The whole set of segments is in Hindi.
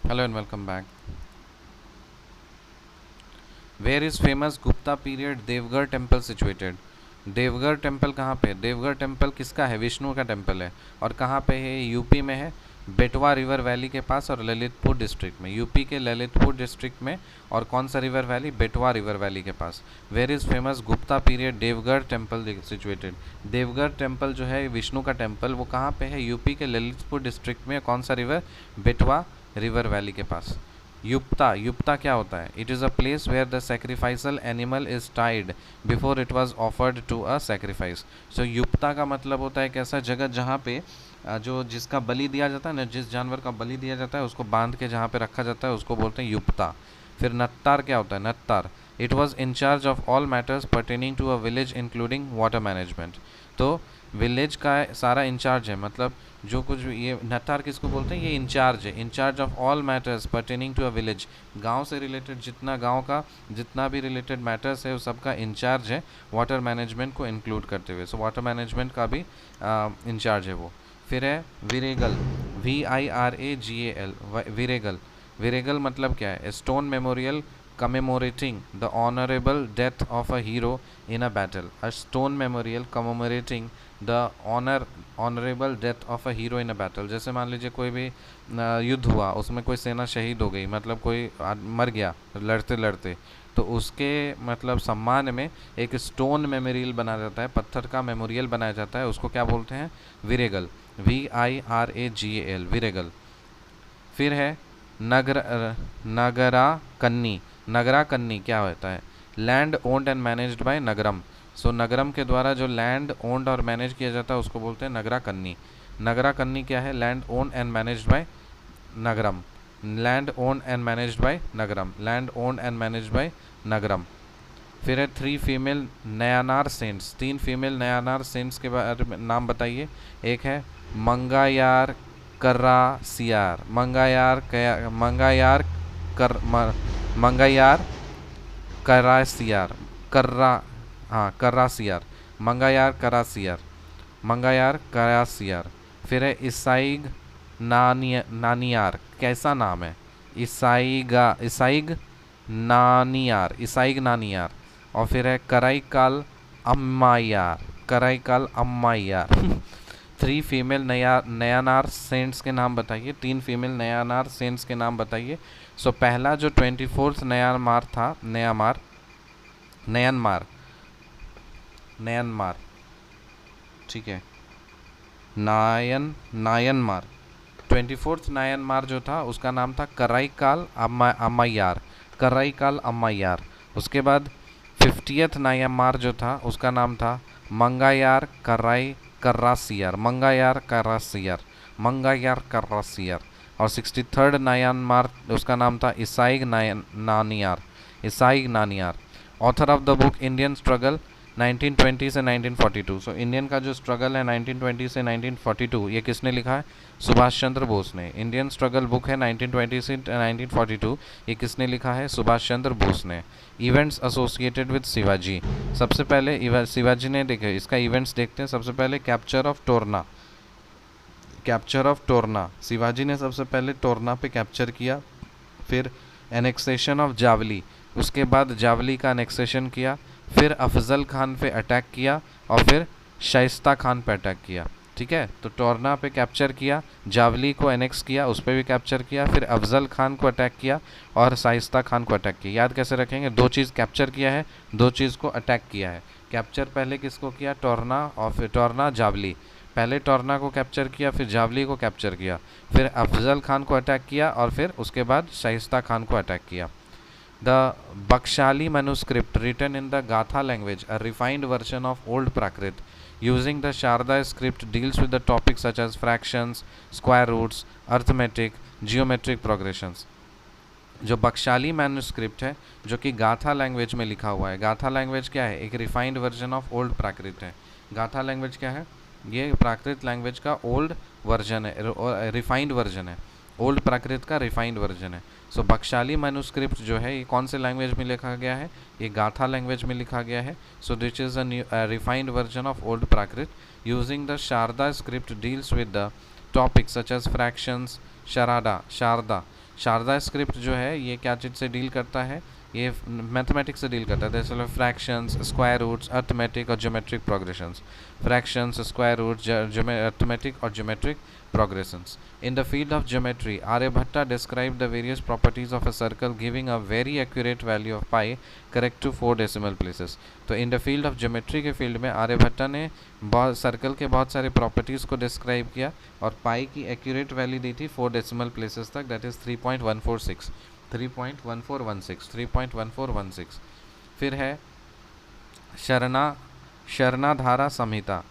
Hello and welcome back. Where is famous Gupta period Deogarh temple situated? Deogarh temple कहाँ पे है? देवगढ़ टेम्पल किसका है? विष्णु का टेम्पल है। और कहाँ पे है? यूपी में है, बेटवा रिवर वैली के पास और ललितपुर डिस्ट्रिक्ट में। यूपी के ललितपुर डिस्ट्रिक्ट में। और कौन सा river valley? Betwa river valley के पास। Where is famous Gupta period Deogarh temple situated? Deogarh temple जो है विष्णु का टेम्पल, वो कहाँ पे है? यूपी के ललितपुर डिस्ट्रिक्ट में। कौन सा रिवर? बेटवा रिवर वैली के पास। युक्ता, युक्ता क्या होता है? It is a place where the sacrificial animal is tied before it was offered to a sacrifice. So युक्ता का मतलब होता है एक ऐसा जगह जहाँ पे जो जिसका बलि दिया जाता है ना, जिस जानवर का बलि दिया जाता है उसको बांध के जहाँ पे रखा जाता है उसको बोलते हैं युक्ता। फिर नत्तार क्या होता है? नत्तार, it was in charge of all matters pertaining to a village including water management. तो विलेज का सारा इंचार्ज है, मतलब जो कुछ ये नत्तार किसको बोलते हैं? ये इंचार्ज है, incharge of all matters pertaining to a village. गांव से रिलेटेड जितना गांव का जितना भी रिलेटेड मैटर्स है उस सबका इंचार्ज है, वाटर मैनेजमेंट को इंक्लूड करते हुए। सो वाटर मैनेजमेंट का भी इंचार्ज है वो। फिर है विरेगल, VIRAGAL, विरेगल। विरेगल मतलब क्या है? Stone memorial commemorating the honorable death of a hero in a battle. A stone memorial commemorating the honorable death of a hero in a battle. जैसे मान लीजिए कोई भी युद्ध हुआ, उसमें कोई सेना शहीद हो गई, मतलब कोई मर गया लड़ते लड़ते, तो उसके मतलब सम्मान में एक स्टोन मेमोरियल बनाया जाता है, पत्थर का मेमोरियल बनाया जाता है, उसको क्या बोलते हैं? विरेगल, VIRAGAL, विरेगल। फिर है नगर नगरा कन्नी। नगरा कन्नी क्या होता है? Land owned and managed by Nagaram. So Nagaram के द्वारा जो लैंड ओन्ड और मैनेज किया जाता है उसको बोलते हैं नगरा कन्नी। नगरा कन्नी क्या है? Land owned and managed by Nagaram. Land owned and managed by Nagaram, land owned and managed by Nagaram. फिर है 3 female Nayanar saints. 3 female Nayanar saints के बारे में नाम बताइए। एक है मंगायार करासियार, मंगायार करासियार, कर्रा, हाँ करासियार, मंगायार करासियार, मंगायार करासियार। फिर है ईसाइग नानियार। कैसा नाम है? ईसाइग नानियार, ईसाइग नानियार। और फिर है कराईकाल अम्मायार, कराईकाल अम्मायार। 3 फीमेल नयानार सेंट्स के नाम बताइए। 3 फीमेल नयानार सेंट्स के नाम बताइए। सो पहला जो 24th नयानमार था, नयनमार, नयनमार, ठीक है, नायनमार। 24th नायनमार जो था उसका नाम था कराईकाल अम्मायार, कराईकाल अम्मायार। उसके बाद 50th नायनमार जो था उसका नाम था मंगायार करासियार, मंगायार करासियार, मंगायार करासियार। और 63rd नायनमार उसका नाम था Isaignaniyar, Isaignaniyar. Author of the book Indian struggle 1920 से 1942। सो इंडियन का जो स्ट्रगल है 1920 से 1942, ये किसने लिखा है? सुभाष चंद्र बोस ने। इंडियन स्ट्रगल बुक है 1920 से 1942, ये किसने लिखा है? सुभाष चंद्र बोस ने। Events associated with Shivaji. सबसे पहले शिवाजी ने, देखे इसका इवेंट्स देखते हैं। सबसे पहले capture of Torna, capture of Torna, Shivaji ने सबसे पहले टोरना पे कैप्चर किया। फिर एनेक्सेशन ऑफ जावली, उसके बाद जावली का एनेक्सेशन किया। फिर अफजल खान पे अटैक किया और फिर शाइस्ता खान पे अटैक किया। ठीक है, तो टोरना पे कैप्चर किया, जावली को एनेक्स किया, उस पर भी कैप्चर किया, फिर अफजल खान को अटैक किया और शाइस्ता खान को अटैक किया। याद कैसे रखेंगे? 2 चीज़ कैप्चर किया है, 2 चीज़ को अटैक किया है। कैप्चर पहले किसको किया? टोरना, और फिर टोरना जावली। पहले टोरना को कैप्चर किया, फिर जावली को कैप्चर किया, फिर अफजल खान को अटैक किया और फिर उसके बाद शाइस्ता खान को अटैक किया। The Bakshali manuscript written in the Gatha language, a refined version of Old Prakrit, using the Sharda script, deals with the topics such as fractions, square roots, arithmetic, geometric progressions. जो बख्शाली मैन्यूस्क्रिप्ट है जो कि गाथा लैंग्वेज में लिखा हुआ है। गाथा लैंग्वेज क्या है? एक रिफाइंड वर्जन ऑफ ओल्ड प्राकृत है। गाथा लैंग्वेज क्या है? ये प्राकृत लैंग्वेज का ओल्ड वर्जन है, रिफाइंड वर्जन है। ओल्ड प्राकृत का रिफाइंड वर्जन है। सो बख्शाली मैन्यूस्क्रिप्ट जो है ये कौन से लैंग्वेज में लिखा गया है? ये गाथा लैंग्वेज में लिखा गया है। So this is a refined version of old Prakrit using the Sharada script, deals with the topics such as fractions, Sharada Sharada script जो है ये क्या चीज़ से डील करता है, ये मैथमेटिक्स से डील करता है, जैसे फ्रैक्शंस, स्क्वायर रूट्स, अर्थमेटिक और geometric progressions, fractions, square roots, arithmetic और geometric progressions. In the field of geometry, Aryabhatta described the various properties of a circle giving a very accurate value of pi correct to 4 decimal places. तो in the field of geometry के फील्ड में आर्यभट्टा ने बहुत सर्कल के बहुत सारे प्रॉपर्टीज़ को डिस्क्राइब किया और पाई की एक्यूरेट वैल्यू दी थी 4 डेसिमल प्लेसेस तक, दैट इज़ 3.1416. फिर है शरणाधारा संहिता,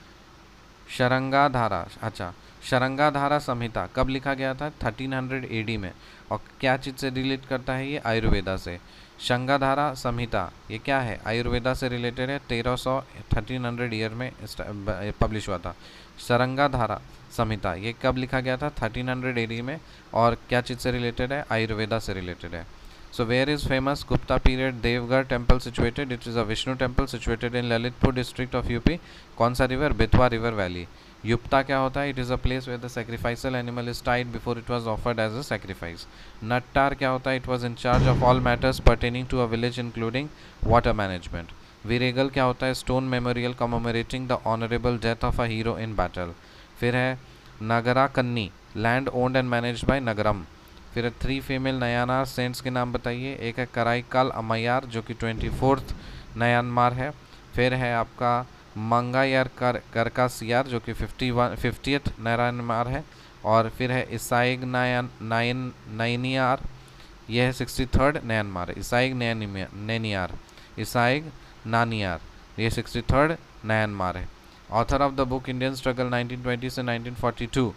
शरंगाधारा संहिता कब लिखा गया था? 1300 AD में। और क्या चीज़ से रिलेट करता है ये? आयुर्वेदा से। शंगाधारा संहिता ये क्या है? आयुर्वेदा से रिलेटेड है, 1300 ईयर में पब्लिश हुआ था। शरंगाधारा संहिता ये कब लिखा गया था? 1300 AD में। और क्या चीज़ से रिलेटेड है? आयुर्वेदा से रिलेटेड है। So where is famous Gupta period Devgarh temple situated? It is a Vishnu temple situated in Lalitpur district of UP. कौन सा रिवर? Betwa river valley. युक्ता क्या होता है? It is a place where the sacrificial animal is tied before it was offered as a sacrifice. नट्टार क्या होता है? It was in charge of all matters pertaining to a village including water management. वीरेगल क्या होता है? Stone memorial commemorating the honourable death of a hero in battle. फिर है नगरा कन्नी, land owned and managed by Nagaram. फिर 3 फीमेल नयानार सेंट्स के नाम बताइए। एक है कराईकाल अम्मैयार जो कि 24th नयानमार है। फिर है आपका मंगायार करकासियार जो कि 50th नयानमार है। और फिर है इसाइग नैनियार, यह है 63rd नयानमार है। इसाइग नानियार ये 63rd नयानमार है। Author of the book Indian struggle 1920 से 1942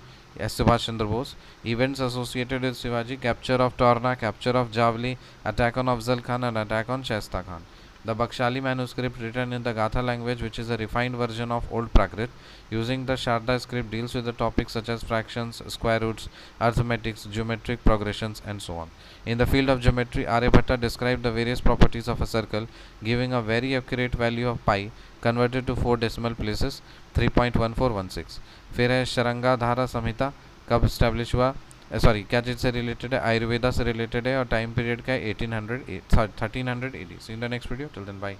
Subhash Chandra Bose. Events associated with Shivaji, capture of Torna, capture of Javali, attack on Afzal Khan and attack on Shaista Khan. The Bakshali manuscript written in the Gatha language, which is a refined version of Old Prakrit, using the Sharda script, deals with the topics such as fractions, square roots, arithmetics, geometric progressions, and so on. In the field of geometry, Aryabhatta described the various properties of a circle, giving a very accurate value of pi, converted to 4 decimal places, 3.1416. फिर है शरंगाधारा संहिता कब स्टैब्लिश हुआ? क्या चीज़ से रिलेटेड है? आयुर्वेदा से रिलेटेड है और टाइम पीरियड का है 1300 AD। See in the next video, till then bye.